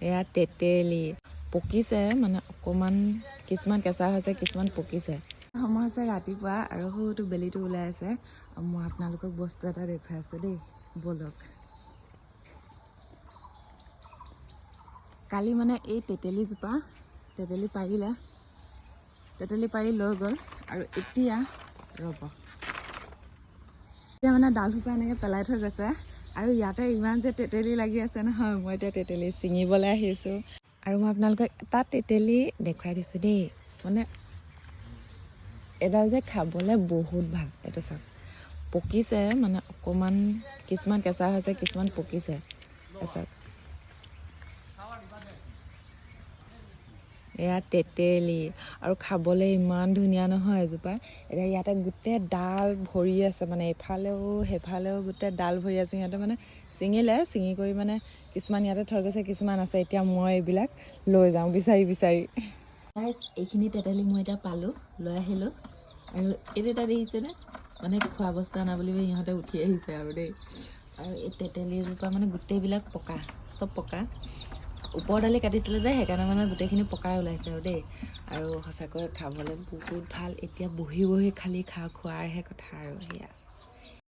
এয়া তেতেলী পকিছে, মানে অকণমান কিছুমান কেঁচা হৈছে, কিছুমান পকিছে। সময় হৈছে ৰাতিপুৱা আৰু সৰুটো বেলিটো ওলাই আছে। মই আপোনালোকক বস্তু এটা দেখুৱাই আছোঁ দেই, ব'লক। কালি মানে এই তেতেলীজোপা তেতেলী পাৰি লৈ গ'ল আৰু এতিয়া ৰ'ব, এতিয়া মানে ডালসোপা এনেকৈ পেলাই থৈ গৈছে। আৰু ইয়াতে ইমান যে তেতেলী লাগি আছে নহয়, মই এতিয়া তেতেলী ছিঙিবলৈ আহিছোঁ। আৰু মই আপোনালোকক এটা তেতেলী দেখুৱাই দিছোঁ দেই, মানে এডাল যে খাবলৈ বহুত ভাল। এইটো চাওক, পকিছে, মানে অকণমান কিছুমান কেঁচা হৈছে, কিছুমান পকিছে। চাওক, এয়া তেতেলী আৰু খাবলৈ ইমান ধুনীয়া নহয় এজোপা। এতিয়া ইয়াতে গোটেই ডাল ভৰি আছে, মানে এফালেও সেইফালেও গোটেই ডাল ভৰি আছে। সিহঁতে মানে ছিঙি কৰি মানে কিছুমান ইয়াতে থৈ গৈছে, কিছুমান আছে। এতিয়া মই এইবিলাক লৈ যাওঁ বিচাৰি। এইখিনি তেতেলী মই এতিয়া পালোঁ, লৈ আহিলোঁ। আৰু এইটো এটা দেখিছেনে, মানে খোৱা বস্তু অনা বুলি ইহঁতে উঠি আহিছে আৰু দেই। আৰু এই তেতেলী এজোপা মানে গোটেইবিলাক পকা, চব পকা। ওপৰডালি কাটিছিলে যে, সেইকাৰণে মানে গোটেইখিনি পকাই ওলাইছে আৰু দেই। আৰু সঁচাকৈ খাবলৈ বহুত ভাল। এতিয়া বহি খালি খোৱাৰহে কথা আৰু সেয়া।